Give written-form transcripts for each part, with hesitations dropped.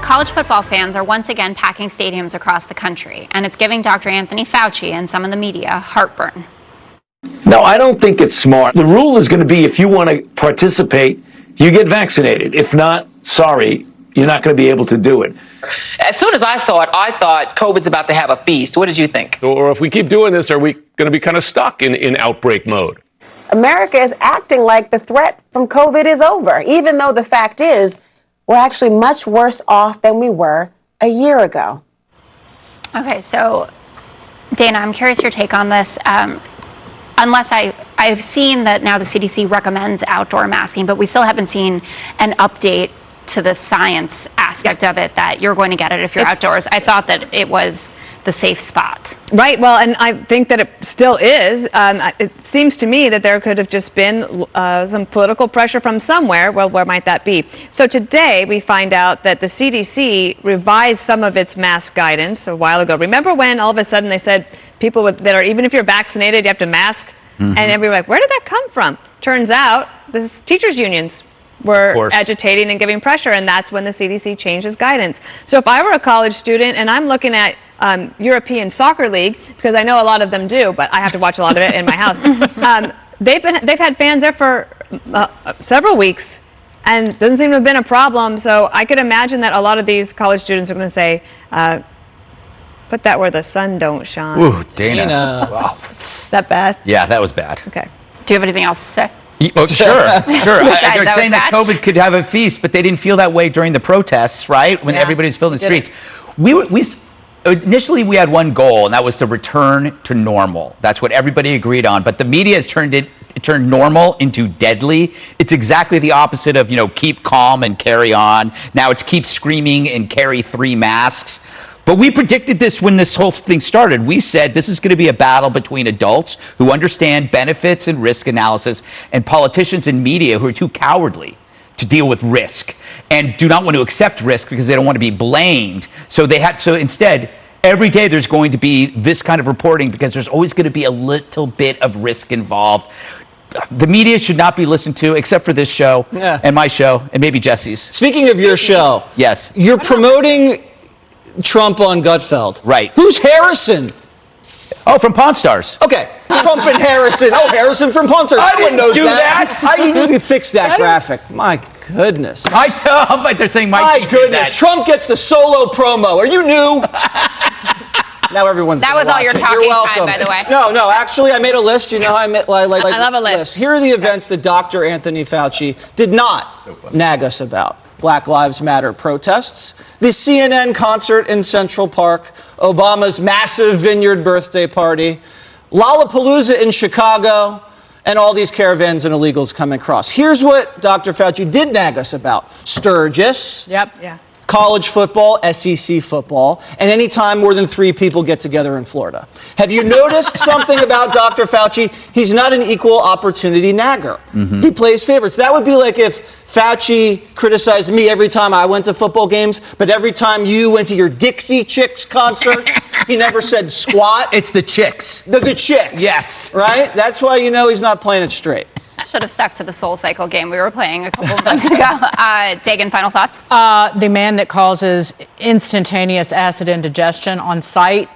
college football fans are once again packing stadiums across the country, and it's giving Dr. Anthony Fauci and some of the media heartburn. No, I don't think it's smart. The rule is going to be if you want to participate, you get vaccinated. If not, sorry, you're not going to be able to do it. As soon as I saw it, I thought COVID's about to have a feast. What did you think? Or if we keep doing this, are we going to be kind of stuck in outbreak mode? America is acting like the threat from COVID is over, even though the fact is we're actually much worse off than we were a year ago. Okay, so Dana, I'm curious your take on this. Unless I've seen that now the CDC recommends outdoor masking, but we still haven't seen an update to the science aspect of it that you're going to get it if you're outdoors. I thought that it was the safe spot. Right. Well, and I think that it still is. It seems to me that there could have just been some political pressure from somewhere. Well, where might that be? So today we find out that the CDC revised some of its mask guidance a while ago. Remember when all of a sudden they said people that are, even if you're vaccinated, you have to mask? Mm-hmm. And everybody was like, where did that come from? Turns out this teachers unions were agitating and giving pressure, and that's when the CDC changes guidance. So if I were a college student and I'm looking at European Soccer League, because I know a lot of them do, but I have to watch a lot of it in my house. They've had fans there for several weeks, and it doesn't seem to have been a problem. So I could imagine that a lot of these college students are going to say, put that where the sun don't shine. Ooh, Dana. Wow. Is that bad? Yeah, that was bad. Okay. Do you have anything else to say? Oh, sure. They're saying that bad? COVID could have a feast, but they didn't feel that way during the protests, right? When everybody's filled in the streets. Initially, we had one goal, and that was to return to normal. That's what everybody agreed on. But the media has turned normal into deadly. It's exactly the opposite of, keep calm and carry on. Now it's keep screaming and carry 3 masks. But we predicted this when this whole thing started. We said this is going to be a battle between adults who understand benefits and risk analysis and politicians and media who are too cowardly to deal with risk and do not want to accept risk because they don't want to be blamed. So instead, every day there's going to be this kind of reporting because there's always going to be a little bit of risk involved. The media should not be listened to except for this show and my show and maybe Jesse's. Speaking of your show, yes, you're promoting Trump on Gutfeld. Right. Who's Harrison? Oh, from Pawn Stars. Okay. Trump and Harrison. Oh, Harrison from Pawn Stars. I didn't knows do that. You need to fix that graphic. My goodness. But they're saying my goodness. Trump gets the solo promo. Are you new? Now everyone's That was all your talking time, by the way. No. Actually, I made a list. I love a list. Here are the events that Dr. Anthony Fauci did not nag us about. Black Lives Matter protests, the CNN concert in Central Park, Obama's massive Vineyard birthday party, Lollapalooza in Chicago, and all these caravans and illegals coming across. Here's what Dr. Fauci did nag us about. Sturgis. Yep. Yeah. College football, SEC football, and any time more than 3 people get together in Florida. Have you noticed something about Dr. Fauci? He's not an equal opportunity nagger. Mm-hmm. He plays favorites. That would be like if Fauci criticized me every time I went to football games, but every time you went to your Dixie Chicks concerts, he never said squat. It's the Chicks. The Chicks. Yes. Right? That's why he's not playing it straight. Should have stuck to the Soul Cycle game we were playing a couple of months ago. Dagan, final thoughts? The man that causes instantaneous acid indigestion on site.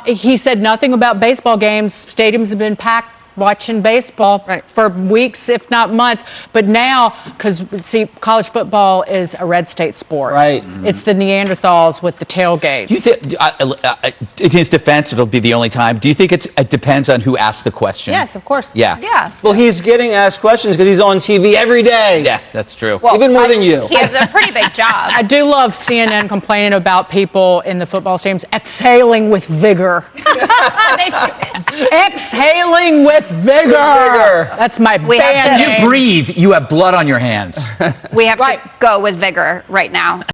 He said nothing about baseball games. Stadiums have been packed watching baseball for weeks, if not months. But now, because, college football is a red state sport. Right. It's the Neanderthals with the tailgates. In his defense, it'll be the only time. Do you think it depends on who asked the question? Yes, of course. Yeah. Well, he's getting asked questions because he's on TV every day. Yeah, that's true. Well, even more than you. He has a pretty big job. I do love CNN complaining about people in the football stadiums exhaling with vigor. Exhaling with vigor. That's my band name. You breathe, you have blood on your hands. We have to go with vigor right now.